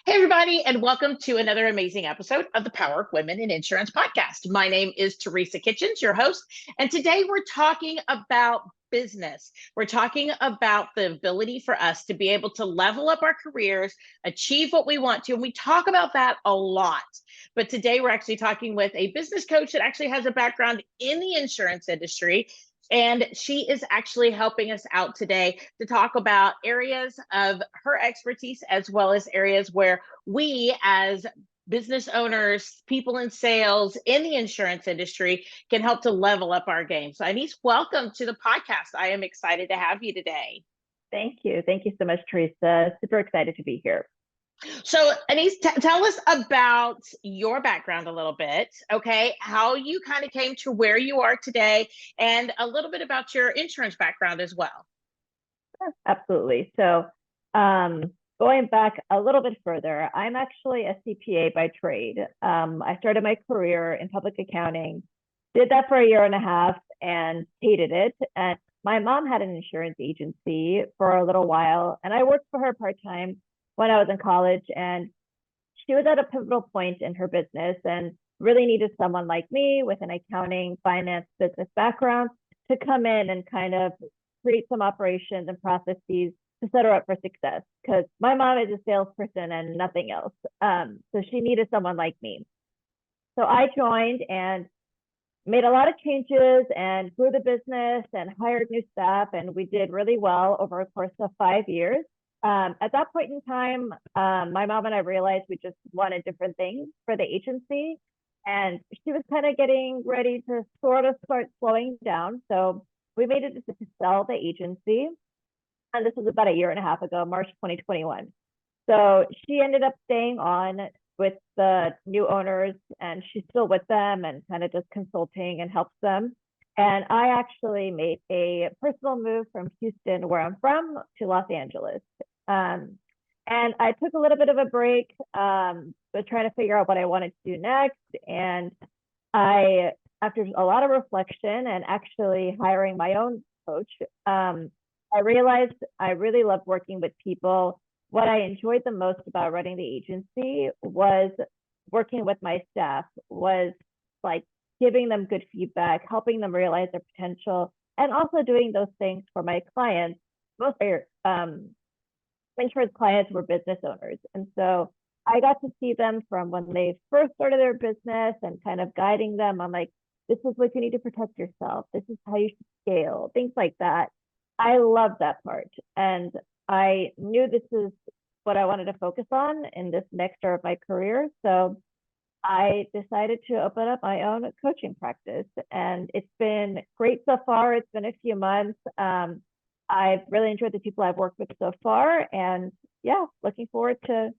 Hey, everybody, and welcome to another amazing episode of the Power of Women in Insurance podcast. My name is Teresa Kitchens, your host, and today we're talking about business. We're talking about the ability for us to be able to level up our careers, achieve what we want to, and we talk about that a lot. But today we're actually talking with a business coach that actually has a background in the insurance industry. And she is actually helping us out today to talk about areas of her expertise, as well as areas where we, as business owners, people in sales in the insurance industry, can help to level up our game. So, Anais, welcome to the podcast. I am excited to have you today. Thank you. Thank you so much, Teresa. Super excited to be here. So, Anais, tell us about your background a little bit, okay? How you kind of came to where you are today, and a little bit about your insurance background as well. Absolutely. So, going back a little bit further, I'm actually a CPA by trade. I started my career in public accounting, did that for a year and a half, and hated it. And my mom had an insurance agency for a little while, and I worked for her part-time when I was in college, and she was at a pivotal point in her business and really needed someone like me with an accounting, finance, business background to come in and kind of create some operations and processes to set her up for success. Because my mom is a salesperson and nothing else. So she needed someone like me. So I joined and made a lot of changes and grew the business and hired new staff. And we did really well over a course of 5 years. At that point in time, my mom and I realized we just wanted different things for the agency. And she was kind of getting ready to sort of start slowing down. So we made a decision to sell the agency. And this was about a year and a half ago, March 2021. So she ended up staying on with the new owners, and she's still with them and kind of just consulting and helps them. And I actually made a personal move from Houston, where I'm from, to Los Angeles. And I took a little bit of a break, was trying to figure out what I wanted to do next. And after a lot of reflection and actually hiring my own coach, I realized I really loved working with people. What I enjoyed the most about running the agency was working with my staff, was like giving them good feedback, helping them realize their potential, and also doing those things for my clients. Most of our insurance clients were business owners. And so I got to see them from when they first started their business and kind of guiding them on like, this is what you need to protect yourself. This is how you should scale, things like that. I love that part. And I knew this is what I wanted to focus on in this next year of my career. So I decided to open up my own coaching practice, and it's been great so far. It's been a few months. I've really enjoyed the people I've worked with so far, and yeah, looking forward to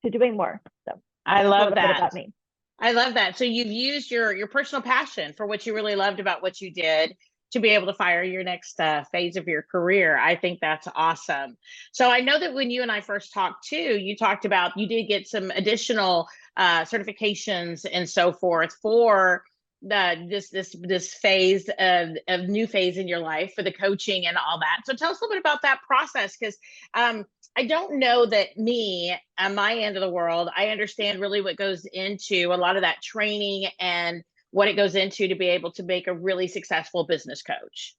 doing more. So I love that. About me. I love that. So you've used your personal passion for what you really loved about what you did to be able to fire your next phase of your career. I think that's awesome. So I know that when you and I first talked too, you talked about you did get some additional certifications and so forth for this phase of new phase in your life for the coaching and all that. So tell us a little bit about that process, because I don't know that me on my end of the world, I understand really what goes into a lot of that training and what it goes into to be able to make a really successful business coach.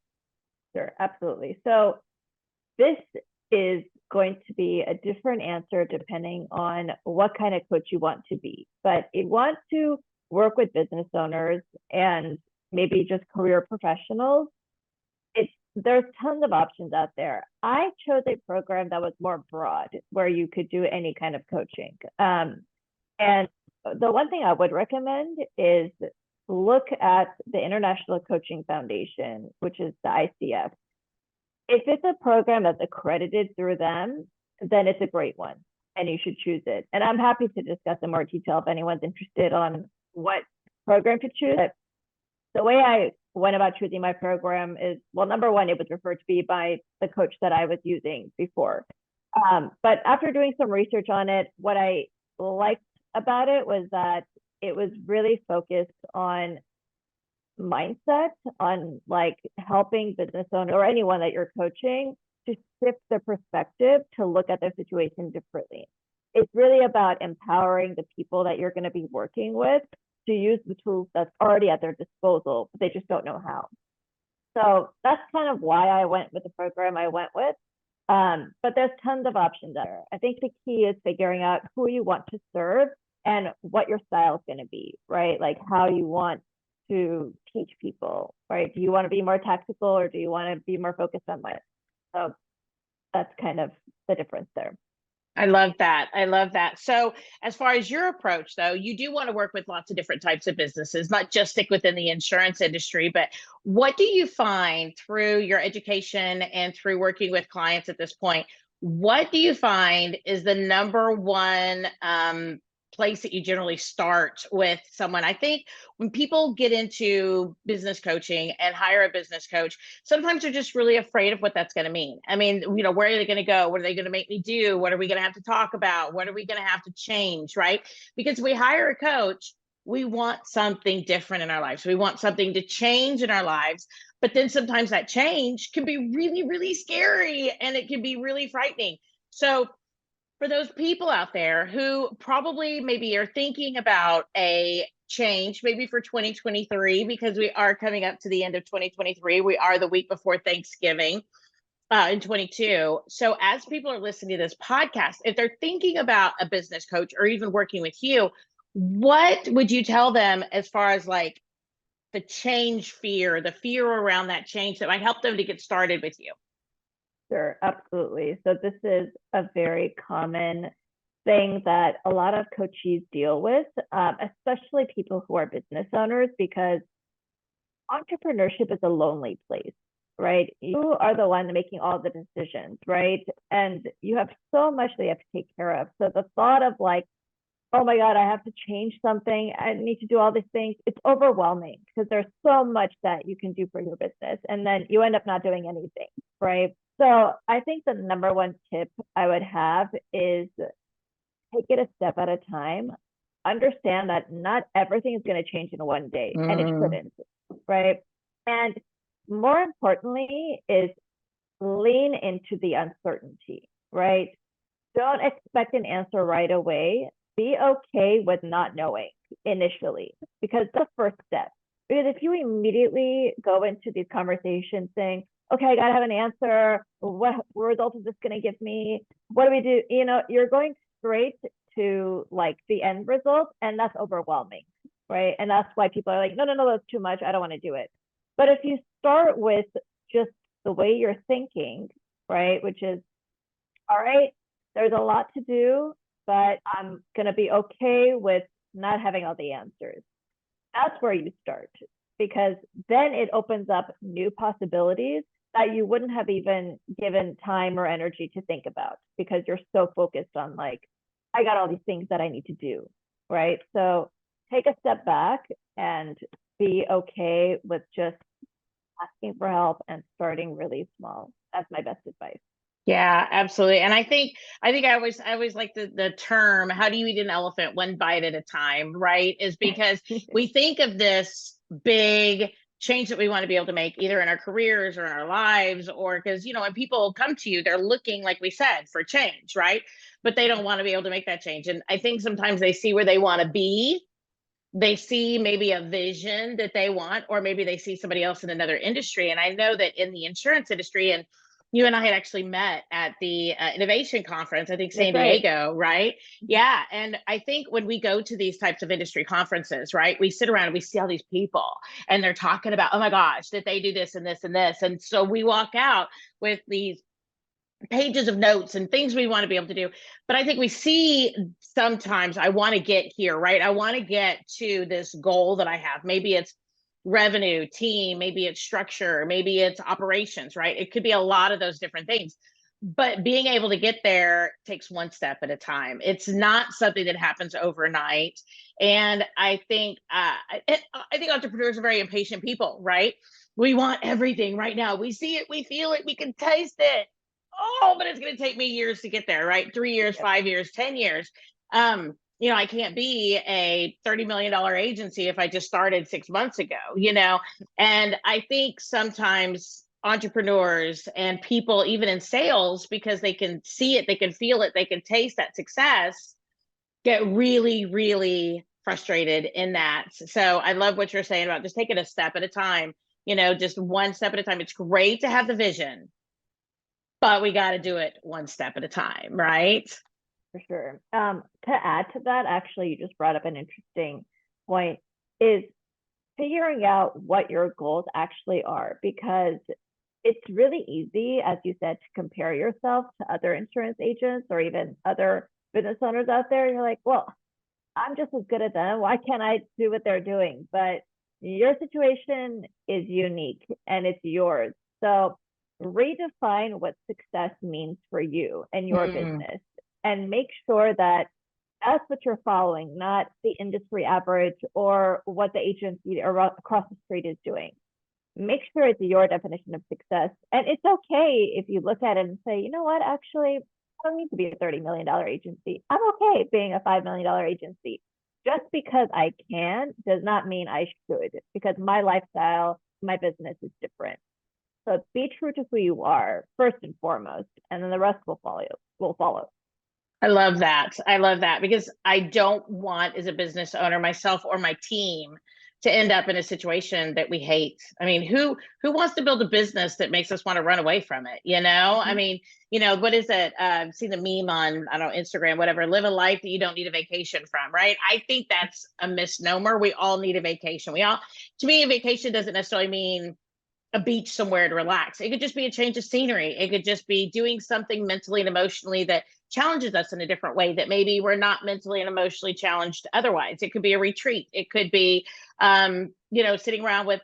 Sure, absolutely. So this is going to be a different answer depending on what kind of coach you want to be. But if you want to work with business owners and maybe just career professionals, there's tons of options out there. I chose a program that was more broad, where you could do any kind of coaching. And the one thing I would recommend is look at the International Coaching Foundation, which is the ICF. If it's a program that's accredited through them, then it's a great one and you should choose it. And I'm happy to discuss in more detail if anyone's interested on what program to choose. But the way I went about choosing my program is, well, number one, it was referred to me by the coach that I was using before. But after doing some research on it, what I liked about it was that it was really focused on mindset, on like helping business owner or anyone that you're coaching to shift their perspective to look at their situation differently. it's really about empowering the people that you're going to be working with to use the tools that's already at their disposal, but they just don't know how. So that's kind of why I went with the program I went with. But there's tons of options there. I think the key is figuring out who you want to serve and what your style is going to be, right? Like how you want to teach people, right? Do you want to be more tactical or do you want to be more focused on what? So that's kind of the difference there. I love that. I love that. So, as far as your approach, though, you do want to work with lots of different types of businesses, not just stick within the insurance industry. But what do you find through your education and through working with clients at this point? What do you find is the number one place that you generally start with someone? I think when people get into business coaching and hire a business coach, sometimes they're just really afraid of what that's going to mean. I mean, where are they going to go? What are they going to make me do? What are we going to have to talk about? What are we going to have to change? Right? Because we hire a coach, we want something different in our lives. We want something to change in our lives. But then sometimes that change can be really, really scary and it can be really frightening. So, for those people out there who probably maybe are thinking about a change, maybe for 2023, because we are coming up to the end of 2023, we are the week before Thanksgiving in 22. So, as people are listening to this podcast, if they're thinking about a business coach or even working with you, what would you tell them as far as like the change fear, the fear around that change that might help them to get started with you? Sure, absolutely. So this is a very common thing that a lot of coaches deal with, especially people who are business owners, because entrepreneurship is a lonely place, right? You are the one making all the decisions, right? And you have so much that you have to take care of. So the thought of like, oh my God, I have to change something, I need to do all these things, it's overwhelming because there's so much that you can do for your business. And then you end up not doing anything, right? So I think the number one tip I would have is take it a step at a time. Understand that not everything is going to change in one day, and it shouldn't, right? And more importantly is lean into the uncertainty, right? Don't expect an answer right away. Be okay with not knowing initially, because that's the first step. Because if you immediately go into these conversations saying, okay, I gotta have an answer. What result is this gonna give me? What do we do? You're going straight to like the end result, and that's overwhelming, right? And that's why people are like, no, that's too much. I don't want to do it. But if you start with just the way you're thinking, right, which is, all right, there's a lot to do, but I'm gonna be okay with not having all the answers. That's where you start, because then it opens up new possibilities that you wouldn't have even given time or energy to think about, because you're so focused on like, I got all these things that I need to do, right? So take a step back and be okay with just asking for help and starting really small. That's my best advice. Yeah, absolutely. And I always like the term, how do you eat an elephant one bite at a time, right? Is because we think of this big change that we want to be able to make either in our careers or in our lives, or because, when people come to you, they're looking, like we said, for change, right? But they don't want to be able to make that change. And I think sometimes they see where they want to be. They see maybe a vision that they want, or maybe they see somebody else in another industry. And I know that in the insurance industry, and you and I had actually met at the innovation conference, I think San Diego, right? Yeah. And I think when we go to these types of industry conferences, right, we sit around and we see all these people and they're talking about, oh my gosh, that they do this and this and this. And so we walk out with these pages of notes and things we want to be able to do. But I think we see sometimes, I want to get here, right? I want to get to this goal that I have. Maybe it's revenue, team, maybe it's structure, maybe it's operations, right? It could be a lot of those different things. But being able to get there takes one step at a time. It's not something that happens overnight. And I think entrepreneurs are very impatient people, right? We want everything right now. We see it, we feel it, we can taste it. Oh, but it's going to take me years to get there, right? 3 years, 5 years, 10 years. I can't be a $30 million agency if I just started 6 months ago, and I think sometimes entrepreneurs and people, even in sales, because they can see it, they can feel it, they can taste that success, get really, really frustrated in that. So I love what you're saying about just taking a step at a time, just one step at a time. It's great to have the vision, but we got to do it one step at a time, right? For sure. To add to that, actually, you just brought up an interesting point, is figuring out what your goals actually are, because it's really easy, as you said, to compare yourself to other insurance agents or even other business owners out there. You're like, well, I'm just as good as them. Why can't I do what they're doing? But your situation is unique and it's yours. So redefine what success means for you and your business, and make sure that that's what you're following, not the industry average or what the agency across the street is doing. Make sure it's your definition of success. And it's okay if you look at it and say, you know what, actually, I don't need to be a $30 million agency. I'm okay being a $5 million agency. Just because I can does not mean I should, because my lifestyle, my business is different. So be true to who you are first and foremost, and then the rest will follow. I love that. I love that, because I don't want, as a business owner, myself or my team, to end up in a situation that we hate. I mean, who wants to build a business that makes us want to run away from it? I mean, what is it? I've seen the meme on, I don't know, Instagram, whatever, live a life that you don't need a vacation from, right? I think that's a misnomer. We all need a vacation. To me, a vacation doesn't necessarily mean a beach somewhere to relax. It could just be a change of scenery. It could just be doing something mentally and emotionally that challenges us in a different way that maybe we're not mentally and emotionally challenged otherwise. It could be a retreat. It could be, sitting around with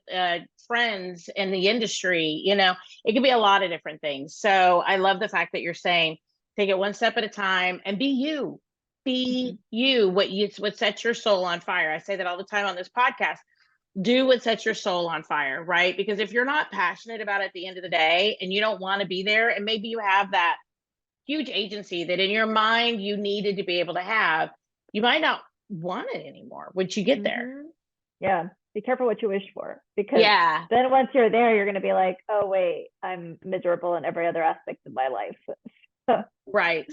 friends in the industry. It could be a lot of different things. So I love the fact that you're saying, take it one step at a time and be you. Be you. What sets your soul on fire. I say that all the time on this podcast. Do what sets your soul on fire, right? Because if you're not passionate about it at the end of the day and you don't want to be there, and maybe you have that huge agency that in your mind you needed to be able to have, you might not want it anymore once you get there. Yeah. Be careful what you wish for, because then once you're there, you're going to be like, oh, wait, I'm miserable in every other aspect of my life. Right.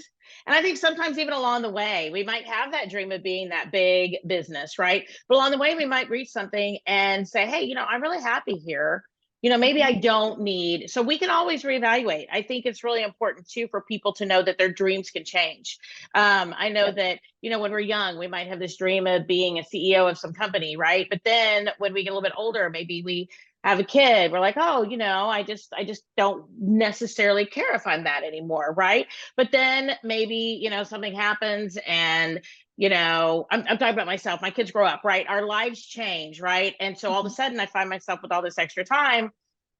And I think sometimes even along the way, we might have that dream of being that big business, right? But along the way, we might reach something and say, hey, I'm really happy here. Maybe I don't need, so we can always reevaluate. I think it's really important too for people to know that their dreams can change. I know that, when we're young, we might have this dream of being a CEO of some company, right? But then when we get a little bit older, maybe we have a kid, we're like, oh, I just don't necessarily care if I'm that anymore, right? But then maybe, something happens and, I'm talking about myself, my kids grow up, right? Our lives change, right? And so all of a sudden I find myself with all this extra time.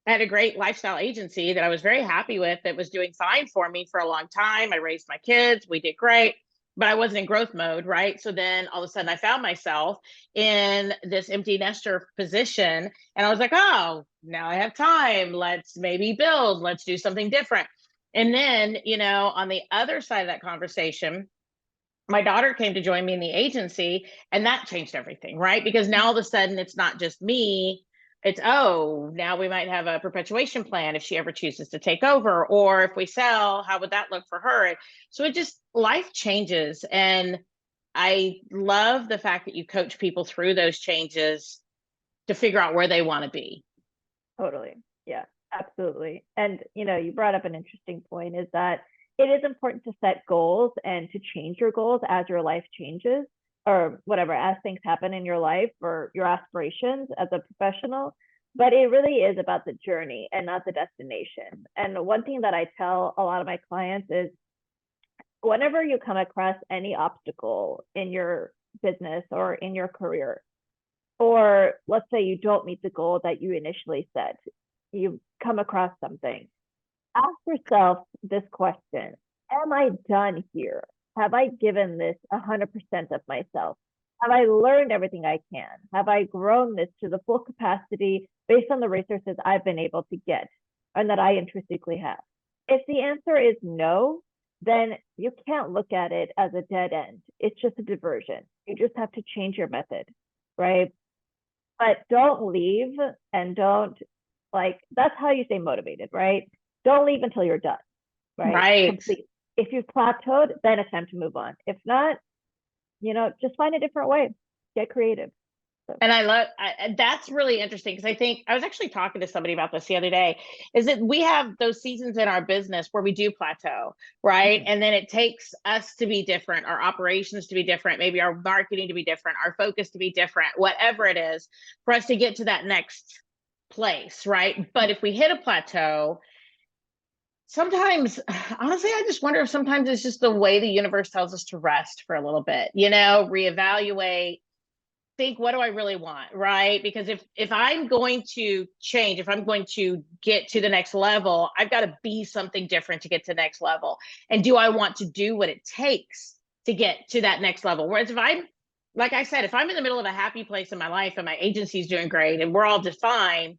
I had a great lifestyle agency that I was very happy with, that was doing fine for me for a long time. I raised my kids, we did great, but I wasn't in growth mode, right? So then all of a sudden I found myself in this empty nester position, and I was like, oh, now I have time. Let's maybe build, let's do something different. And then, on the other side of that conversation, my daughter came to join me in the agency, and that changed everything, right? Because now all of a sudden it's not just me. It's, oh, now we might have a perpetuation plan if she ever chooses to take over, or if we sell, how would that look for her? So it just, life changes. And I love the fact that you coach people through those changes to figure out where they want to be. Totally. Yeah, absolutely. And, you brought up an interesting point, is that it is important to set goals and to change your goals as your life changes, or whatever, as things happen in your life or your aspirations as a professional. But it really is about the journey and not the destination. And one thing that I tell a lot of my clients is, whenever you come across any obstacle in your business or in your career, or let's say you don't meet the goal that you initially set, you come across something, ask yourself this question: am I done here? Have I given this 100% of myself? Have I learned everything I can? Have I grown this to the full capacity based on the resources I've been able to get and that I intrinsically have? If the answer is no, then you can't look at it as a dead end. It's just a diversion. You just have to change your method, right? But don't leave and don't Like, that's how you stay motivated, right? Don't leave until you're done, right? Right. Complete. If you've plateaued, then it's time to move on. If not, just find a different way. Get creative. So. And that's really interesting because I think I was actually talking to somebody about this the other day, is that we have those seasons in our business where we do plateau, right? Mhm. And then it takes us to be different, our operations to be different, maybe our marketing to be different, our focus to be different, whatever it is, for us to get to that next place, right? But if we hit a plateau, sometimes, honestly, I just wonder if sometimes it's just the way the universe tells us to rest for a little bit, reevaluate, think, what do I really want, right? Because if I'm going to change, if I'm going to get to the next level, I've got to be something different to get to the next level. And do I want to do what it takes to get to that next level? Whereas if I'm, like I said, if I'm in the middle of a happy place in my life and my agency's doing great and we're all just fine,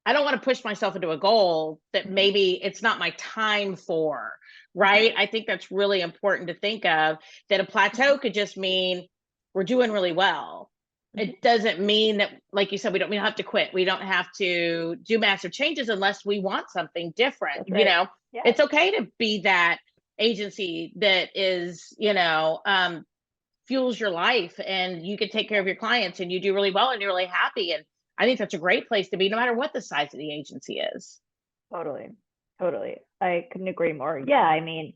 I don't want to push myself into a goal that maybe it's not my time for, right? I think that's really important to think of, that a plateau could just mean we're doing really well. It doesn't mean that, like you said, we don't have to quit. We don't have to do massive changes unless we want something different. That's right. Yeah. It's okay to be that agency that is, fuels your life, and you can take care of your clients and you do really well and you're really happy. And I think that's a great place to be, no matter what the size of the agency is. Totally. Totally. I couldn't agree more. Yeah. I mean,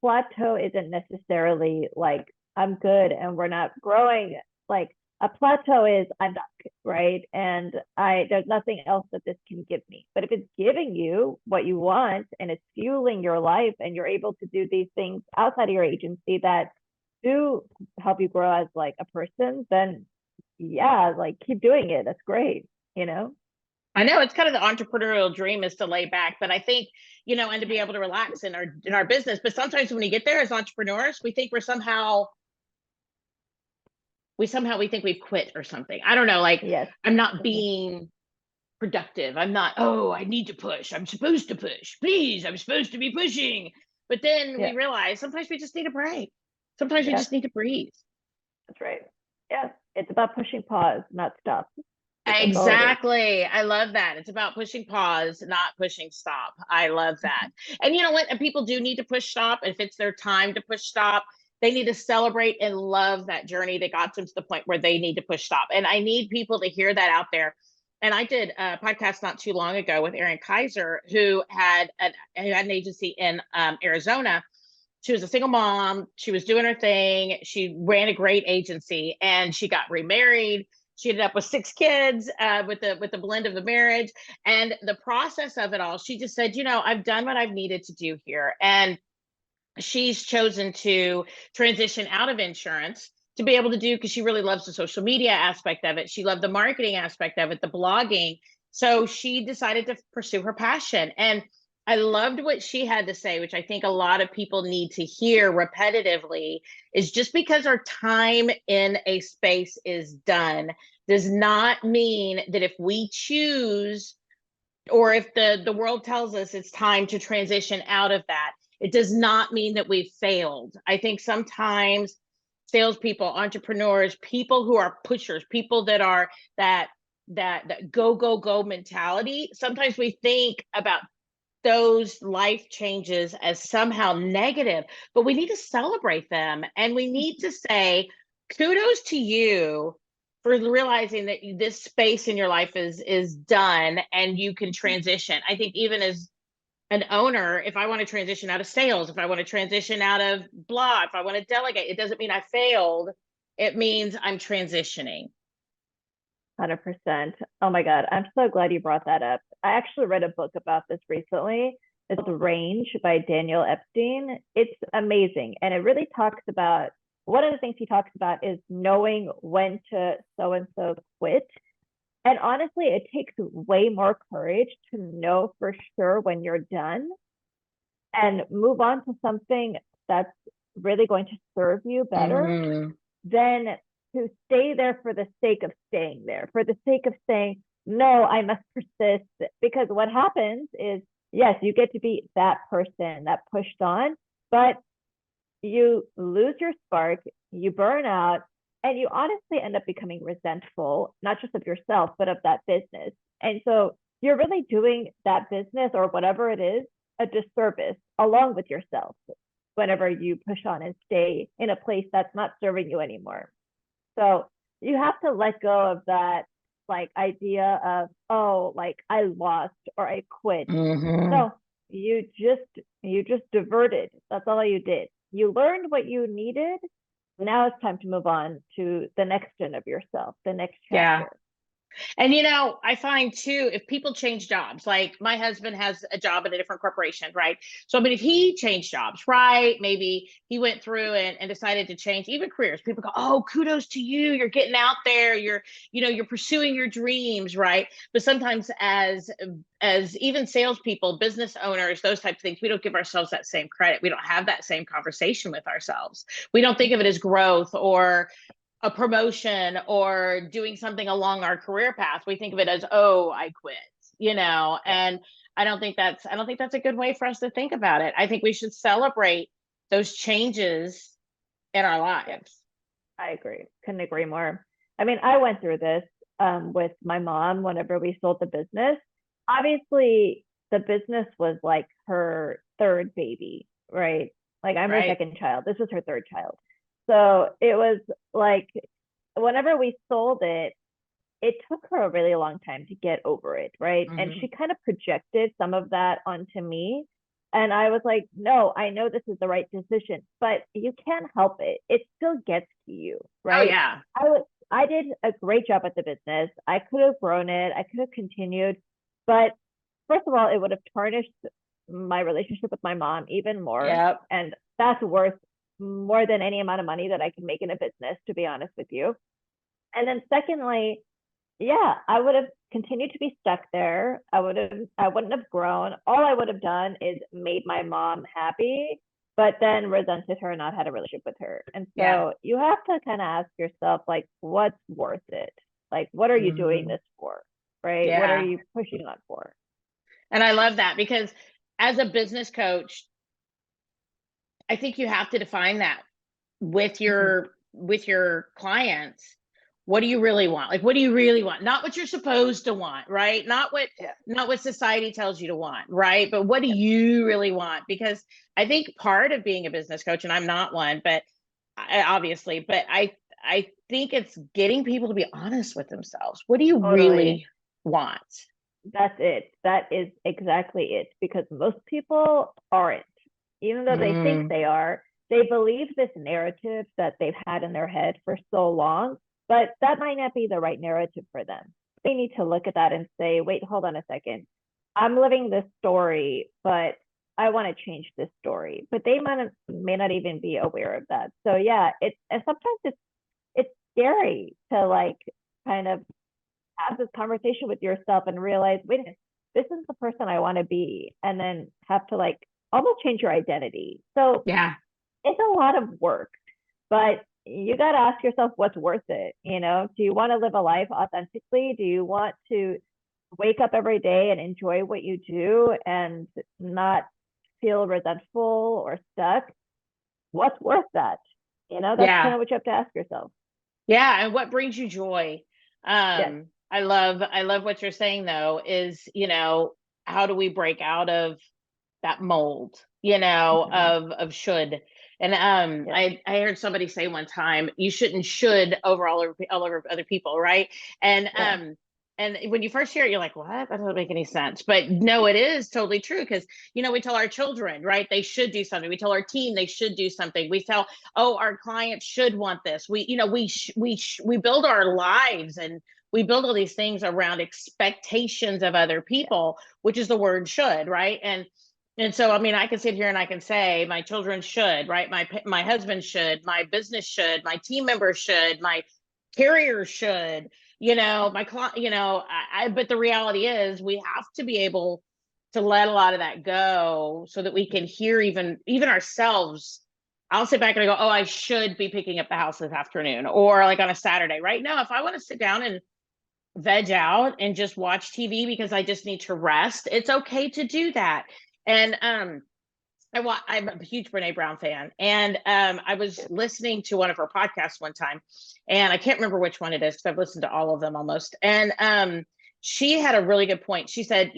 plateau isn't necessarily like I'm good and we're not growing. Like, a plateau is I'm stuck, right? And there's nothing else that this can give me. But if it's giving you what you want and it's fueling your life and you're able to do these things outside of your agency that do help you grow as like a person, then yeah, like keep doing it. That's great, I know it's kind of the entrepreneurial dream, is to lay back, but I think, and to be able to relax in our business. But sometimes when you get there as entrepreneurs, we think we think we've quit or something. I don't know, like, Yes. I'm not being productive. I'm not, oh, I need to push. I'm supposed to push. Please, I'm supposed to be pushing. But then Yeah. we realize sometimes we just need a break. Sometimes we Yeah. just need to breathe. That's right. Yeah. It's about pushing pause, not stop. That's all it is. Exactly. I love that. It's about pushing pause, not pushing stop. I love that. And you know what? And people do need to push stop. If it's their time to push stop, they need to celebrate and love that journey that got them to the point where they need to push stop. And I need people to hear that out there. And I did a podcast not too long ago with Erin Kaiser, who had an agency in Arizona. She was a single mom. She was doing her thing. She ran a great agency, and she got remarried. She ended up with 6 kids, with the blend of the marriage and the process of it all. She just said, I've done what I've needed to do here. And she's chosen to transition out of insurance to be able to do, because she really loves the social media aspect of it. She loved the marketing aspect of it, the blogging. So she decided to pursue her passion. And I loved what she had to say, which I think a lot of people need to hear repetitively, is just because our time in a space is done does not mean that if we choose, or if the world tells us it's time to transition out of that, it does not mean that we've failed. I think sometimes salespeople, entrepreneurs, people who are pushers, people that are that go mentality, sometimes we think about those life changes as somehow negative, but we need to celebrate them, and we need to say kudos to you for realizing that this space in your life is done and you can transition. I think even as an owner, if I want to transition out of sales, if I want to transition out of blah, if I want to delegate, it doesn't mean I failed. It means I'm transitioning. 100%. Oh my God. I'm so glad you brought that up. I actually read a book about this recently. It's called Range by Daniel Epstein. It's amazing. And it really talks about, one of the things he talks about is knowing when to so-and-so quit. And honestly, it takes way more courage to know for sure when you're done and move on to something that's really going to serve you better than to stay there for the sake of staying there, for the sake of saying, no, I must persist. Because what happens is, yes, you get to be that person that pushed on, but you lose your spark, you burn out, and you honestly end up becoming resentful, not just of yourself, but of that business. And so you're really doing that business or whatever it is a disservice along with yourself whenever you push on and stay in a place that's not serving you anymore. So you have to let go of that like idea of, oh, like I lost or I quit. Mm-hmm. No, you just diverted. That's all you did. You learned what you needed. Now it's time to move on to the next gen of yourself, the next Yeah. chapter. And I find too, if people change jobs, like my husband has a job at a different corporation, right? So, I mean, if he changed jobs, right? Maybe he went through and decided to change even careers. People go, oh, kudos to you. You're getting out there. You're pursuing your dreams, right? But sometimes as even salespeople, business owners, those types of things, we don't give ourselves that same credit. We don't have that same conversation with ourselves. We don't think of it as growth or a promotion or doing something along our career path. We think of it as, oh, I quit, Yeah, and I don't think that's a good way for us to think about it. I think we should celebrate those changes in our yeah, lives. I agree. Couldn't agree more. I mean, I went through this with my mom whenever we sold the business. Obviously, the business was like her third baby, right? Like I'm her Right. second child. This was her third child. So it was like whenever we sold it, it took her a really long time to get over it, right? And Mm-hmm. she kind of projected some of that onto me. And I was like, no, I know this is the right decision, but you can't help it. It still gets to you, Oh right? yeah. I did a great job at the business. I could have grown it, I could have continued, but first of all, it would have tarnished my relationship with my mom even more. Yep. And that's worth more than any amount of money that I can make in a business, to be honest with you. And then secondly, yeah, I would have continued to be stuck there. I wouldn't have grown. All I would have done is made my mom happy, but then resented her and not had a relationship with her. And Yeah. so you have to kind of ask yourself, like, what's worth it? Like, what are you doing Mm-hmm. this for? Right? What are Yeah. you pushing on for? And I love that because as a business coach, I think you have to define that with Mm-hmm. your clients. What do you really want? Like, what do you really want? Not what you're supposed to want, right? not what Yeah. not what society tells you to want, right? But what do you really want? Because I think part of being a business coach, and I'm not one, but obviously, but I think it's getting people to be honest with themselves. What do you Totally. really want? That's it. That is exactly it. Because most people aren't, even though they think Mm, they are, they believe this narrative that they've had in their head for so long, but that might not be the right narrative for them. They need to look at that and say, wait, hold on a second. I'm living this story, but I want to change this story. But they may not even be aware of that. So yeah, it's and sometimes it's scary to like kind of have this conversation with yourself and realize, wait a minute, this is the person I want to be, and then have to like almost change your identity. So yeah. it's a lot of work, but you got to ask yourself what's worth it. Do you want to live a life authentically? Do you want to wake up every day and enjoy what you do and not feel resentful or stuck? What's worth that? That's kind Yeah. of what you have to ask yourself. Yeah, and what brings you joy? Yes. I love what you're saying though, is, how do we break out of that mold, Mm-hmm. of should. And Yes. I heard somebody say one time, you shouldn't should over all over other people, right? And Yeah. when you first hear it, you're like, what? That doesn't make any sense. But no, it is totally true because we tell our children, right, they should do something. We tell our team they should do something. We tell, oh, our clients should want this. We build our lives and we build all these things around expectations of other Yeah. people, which is the word should, right? And so, I mean, I can sit here and I can say my children should, right? My husband should, my business should, my team members should, my carrier should, my client, but the reality is we have to be able to let a lot of that go so that we can hear even ourselves. I'll sit back and I go, oh, I should be picking up the house this afternoon or like on a Saturday. Right now, if I want to sit down and veg out and just watch TV because I just need to rest, it's okay to do that. And I'm a huge Brene Brown fan, and I was Yeah. listening to one of her podcasts one time, and I can't remember which one it is because I've listened to all of them almost. And she had a really good point. She said,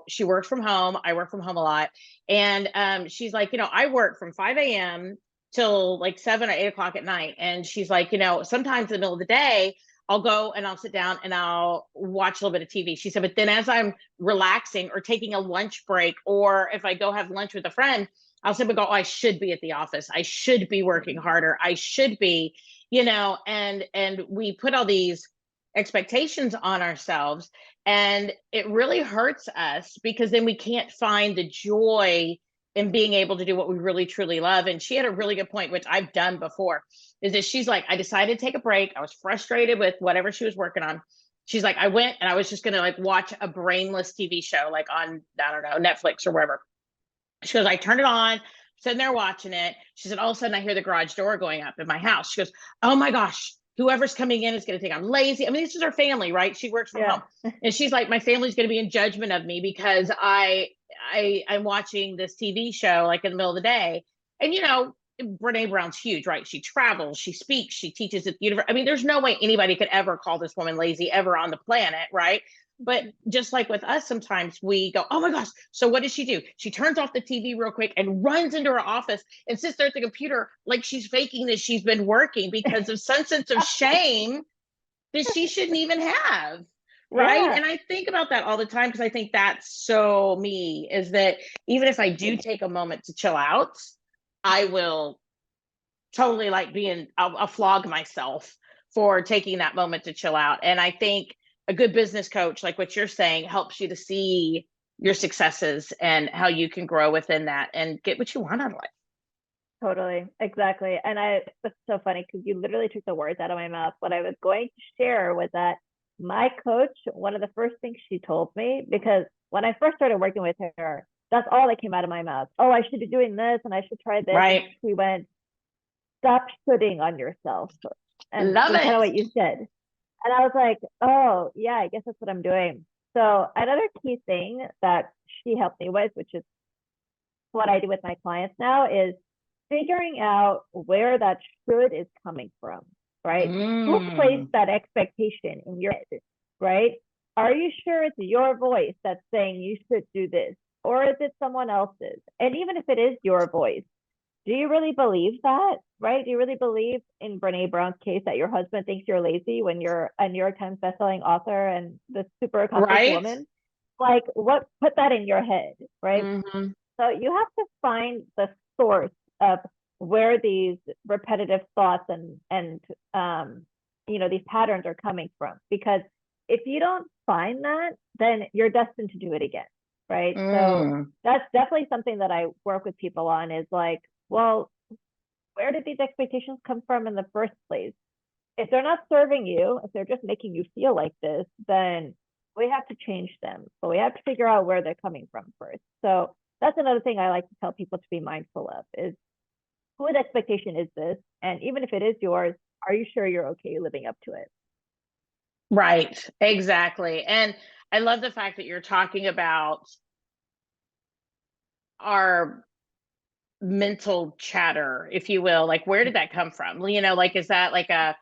she works from home. I work from home a lot. And she's like, I work from 5 a.m. till like 7 or 8 o'clock at night. And she's like, sometimes in the middle of the day, I'll go and I'll sit down and I'll watch a little bit of TV. She said, but then as I'm relaxing or taking a lunch break, or if I go have lunch with a friend, I'll simply go, oh, I should be at the office. I should be working harder. I should be, and we put all these expectations on ourselves, and it really hurts us because then we can't find the joy in being able to do what we really truly love. And she had a really good point, which I've done before, is that she's like, I decided to take a break. I was frustrated with whatever she was working on. She's like, I went and I was just going to like watch a brainless TV show, like on, I don't know, Netflix or wherever. She goes, I turned it on, sitting there watching it. She said, all of a sudden I hear the garage door going up in my house. She goes, oh my gosh, whoever's coming in is going to think I'm lazy. I mean, this is her family, right? She works from home. And she's like, my family's going to be in judgment of me because I'm watching this TV show like in the middle of the day. And, Brene Brown's huge, right? She travels, she speaks, she teaches at the university. I mean, there's no way anybody could ever call this woman lazy ever on the planet, right? But just like with us, sometimes we go, oh my gosh. So what does she do? She turns off the TV real quick and runs into her office and sits there at the computer like she's faking that she's been working because of some sense of shame that she shouldn't even have. Right. Yeah. And I think about that all the time because I think that's so me, is that even if I do take a moment to chill out, I will totally like I'll flog myself for taking that moment to chill out. And I think a good business coach, like what you're saying, helps you to see your successes and how you can grow within that and get what you want out of life. Totally. Exactly. And it's so funny because you literally took the words out of my mouth. What I was going to share was that my coach, one of the first things she told me, because when I first started working with her, that's all that came out of my mouth. Oh, I should be doing this and I should try this. Right. And she went, stop shooting on yourself. And love it. Kind of what you said. And I was like, oh, yeah, I guess that's what I'm doing. So another key thing that she helped me with, which is what I do with my clients now, is figuring out where that should is coming from, right? Who placed that expectation in your head, right? Are you sure it's your voice that's saying you should do this? Or is it someone else's? And even if it is your voice, do you really believe that, right? Do you really believe, in Brene Brown's case, that your husband thinks you're lazy when you're a New York Times bestselling author and this super accomplished woman? Like, what put that in your head, right? Mm-hmm. So you have to find the source of where these repetitive thoughts and these patterns are coming from. Because if you don't find that, then you're destined to do it again, right? So that's definitely something that I work with people on, is like, well, where did these expectations come from in the first place? If they're not serving you, if they're just making you feel like this, then we have to change them. But we have to figure out where they're coming from first. So that's another thing I like to tell people to be mindful of, is whose expectation is this? And even if it is yours, are you sure you're okay living up to it? Right, exactly. And I love the fact that you're talking about our mental chatter, if you will. Like, where did that come from? Like, is that like a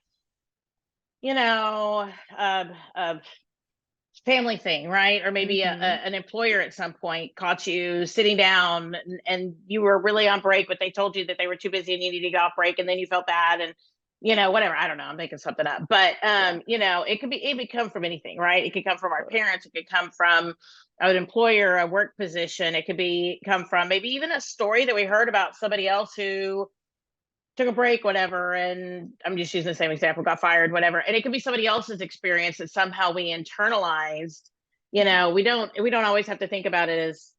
family thing, right? Or maybe an employer at some point caught you sitting down and you were really on break, but they told you that they were too busy and you needed to get off break, and then you felt bad, and whatever. I don't know. I'm making something up, but it could come from anything, right? It could come from our parents. It could come from an employer, a work position. It could come from maybe even a story that we heard about somebody else who took a break, whatever, and I'm just using the same example, got fired, whatever. And it could be somebody else's experience that somehow we internalized. We don't always have to think about it as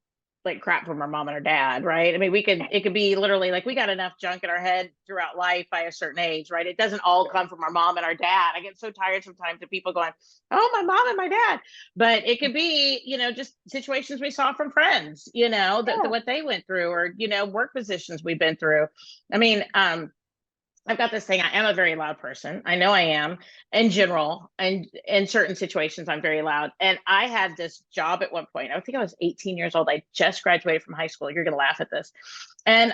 like crap from our mom and our dad, right? I mean, it could be literally like we got enough junk in our head throughout life by a certain age, right? It doesn't all come from our mom and our dad. I get so tired sometimes of people going, oh, my mom and my dad. But it could be, just situations we saw from friends, what they went through, or, work positions we've been through. I mean, I've got this thing. I am a very loud person. I know I am in general. And in certain situations, I'm very loud. And I had this job at one point. I think I was 18 years old. I just graduated from high school. You're going to laugh at this. And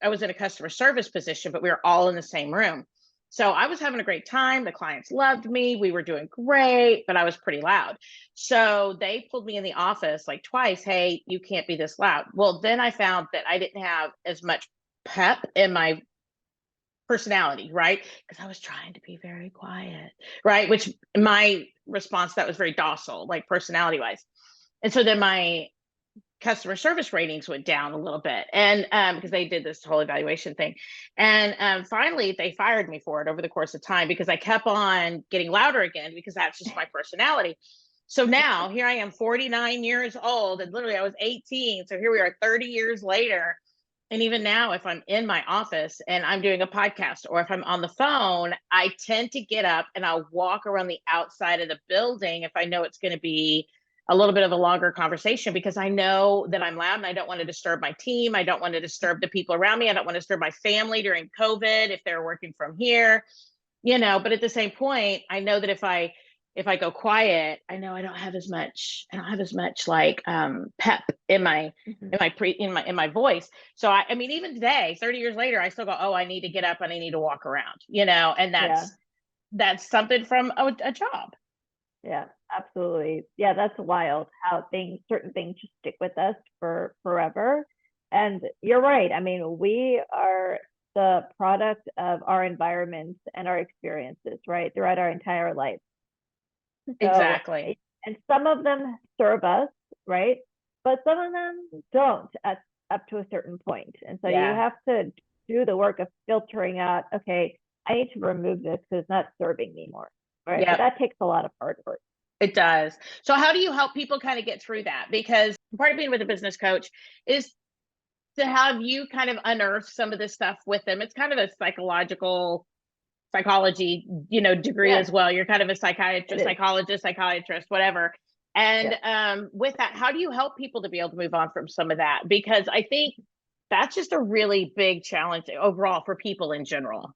I was in a customer service position, but we were all in the same room. So I was having a great time. The clients loved me. We were doing great, but I was pretty loud. So they pulled me in the office like twice. Hey, you can't be this loud. Well, then I found that I didn't have as much pep in my personality, right? Because I was trying to be very quiet, right? Which my response to that was very docile, like personality wise. And so then my customer service ratings went down a little bit, and because they did this whole evaluation thing, and finally they fired me for it over the course of time because I kept on getting louder again because that's just my personality. So now here I am 49 years old, and literally I was 18, so here we are 30 years later. And even now, if I'm in my office and I'm doing a podcast or if I'm on the phone, I tend to get up and I'll walk around the outside of the building if I know it's going to be a little bit of a longer conversation, because I know that I'm loud and I don't want to disturb my team. I don't want to disturb the people around me. I don't want to disturb my family during COVID if they're working from here, but at the same point, I know that if I go quiet, I know I don't have as much like pep in my Mhm. in my voice. So I mean, even today, 30 years later, I still go, oh, I need to get up and I need to walk around, and Yeah. that's something from a job. Yeah, absolutely. Yeah, that's wild how certain things just stick with us for forever. And you're right. I mean, we are the product of our environments and our experiences, right, throughout our entire life. So, Exactly. and some of them serve us, right? But some of them don't up to a certain point. And so you Yeah. have to do the work of filtering out, okay, I need to remove this because it's not serving me more, right? But Yep. that takes a lot of hard work. It does. So how do you help people kind of get through that? Because part of being with a business coach is to have you kind of unearth some of this stuff with them. It's kind of a psychology, degree Yeah, as well. You're kind of a it psychiatrist, is. psychologist, whatever. And Yeah, with that, how do you help people to be able to move on from some of that? Because I think that's just a really big challenge overall for people in general.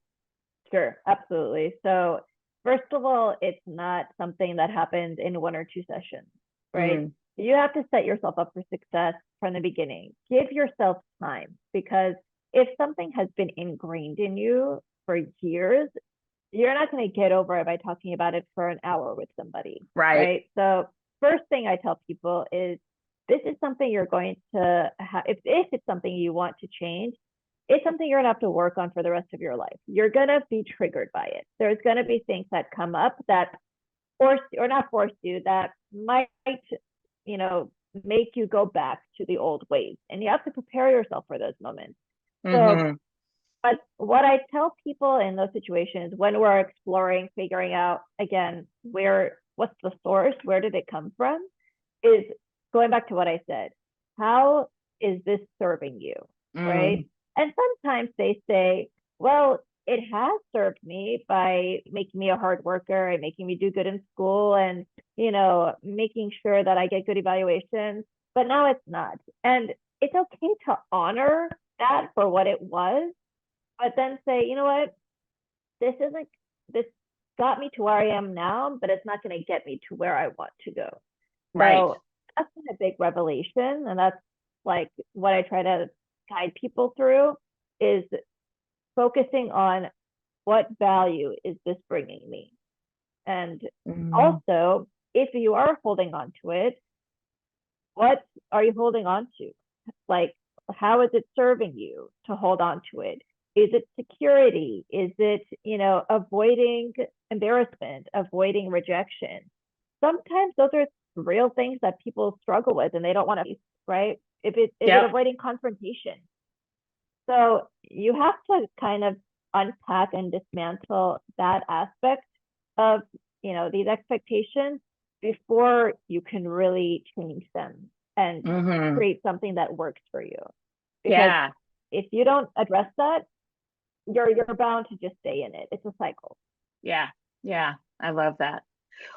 sure, absolutely. So first of all, it's not something that happens in one or two sessions, right? Mm, You have to set yourself up for success from the beginning. Give yourself time, because if something has been ingrained in you for years, you're not going to get over it by talking about it for an hour with somebody, right. right? So first thing I tell people is, this is something you're going to have. If it's something you want to change, it's something you're going to have to work on for the rest of your life. You're going to be triggered by it. There's going to be things that come up that force or not force you, that might, you know, make you go back to the old ways. And you have to prepare yourself for those moments. So, Hmm. but what I tell people in those situations when we're exploring, figuring out again, what's the source, where did it come from, is going back to what I said. How is this serving you? Right. Mm, And sometimes they say, well, it has served me by making me a hard worker and making me do good in school and, making sure that I get good evaluations, but now it's not. And it's okay to honor that for what it was, but then say, you know what, this got me to where I am now, but it's not going to get me to where I want to go. right. So that's been a big revelation. And that's like what I try to guide people through, is focusing on what value is this bringing me. And Mm, also, if you are holding on to it, what are you holding on to? Like, how is it serving you to hold on to it? Is it security? Is it, avoiding embarrassment, avoiding rejection? Sometimes those are real things that people struggle with and they don't want to face, right? If it is it yep. avoiding confrontation? So you have to kind of unpack and dismantle that aspect of, these expectations before you can really change them and Hmm. create something that works for you. Because Yeah. if you don't address that, you're bound to just stay in it. It's a cycle. Yeah. Yeah. I love that.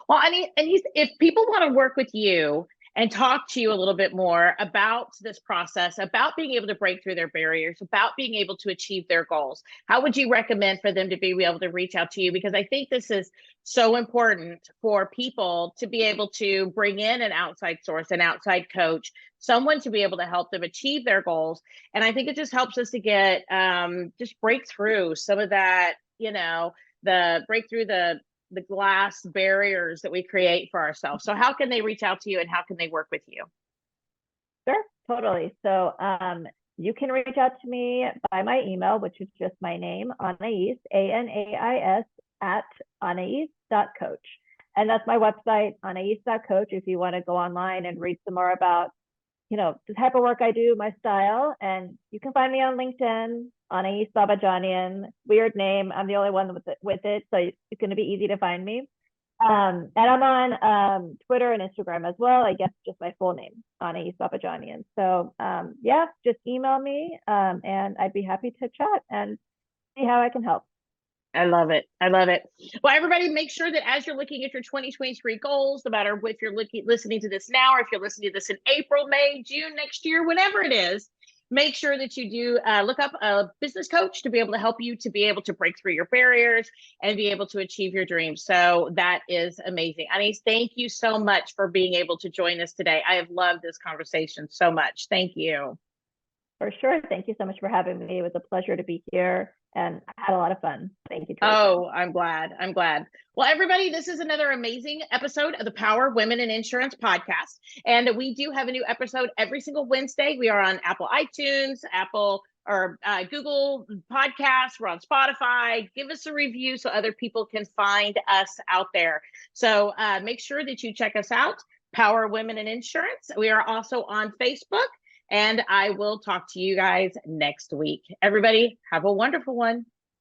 Well, if people want to work with you and talk to you a little bit more about this process, about being able to break through their barriers, about being able to achieve their goals, how would you recommend for them to be able to reach out to you? Because I think this is so important for people to be able to bring in an outside source, an outside coach, someone to be able to help them achieve their goals. And I think it just helps us to get just break through some of that, break through the glass barriers that we create for ourselves. So how can they reach out to you and how can they work with you? Sure, totally. So you can reach out to me by my email, which is just my name, Anais, Anais, at Anais.coach. And that's my website, Anais.coach, if you want to go online and read some more about, the type of work I do, my style. And you can find me on LinkedIn, Anais Babajanian. Weird name. I'm the only one with it, so it's going to be easy to find me. And I'm on Twitter and Instagram as well. I guess just my full name, Anais Babajanian. So yeah, just email me and I'd be happy to chat and see how I can help. I love it. I love it. Well, everybody, make sure that as you're looking at your 2023 goals, no matter if you're listening to this now, or if you're listening to this in April, May, June next year, whenever it is, make sure that you do look up a business coach to be able to help you to be able to break through your barriers and be able to achieve your dreams. So that is amazing. Anais, thank you so much for being able to join us today. I have loved this conversation so much. Thank you. For sure. Thank you so much for having me. It was a pleasure to be here and I had a lot of fun. Thank you, Teresa. Oh, I'm glad. I'm glad. Well, everybody, this is another amazing episode of the Power Women in Insurance podcast. And we do have a new episode every single Wednesday. We are on Apple iTunes, Apple or Google Podcasts. We're on Spotify. Give us a review so other people can find us out there. So make sure that you check us out, Power Women in Insurance. We are also on Facebook. And I will talk to you guys next week. Everybody, have a wonderful one.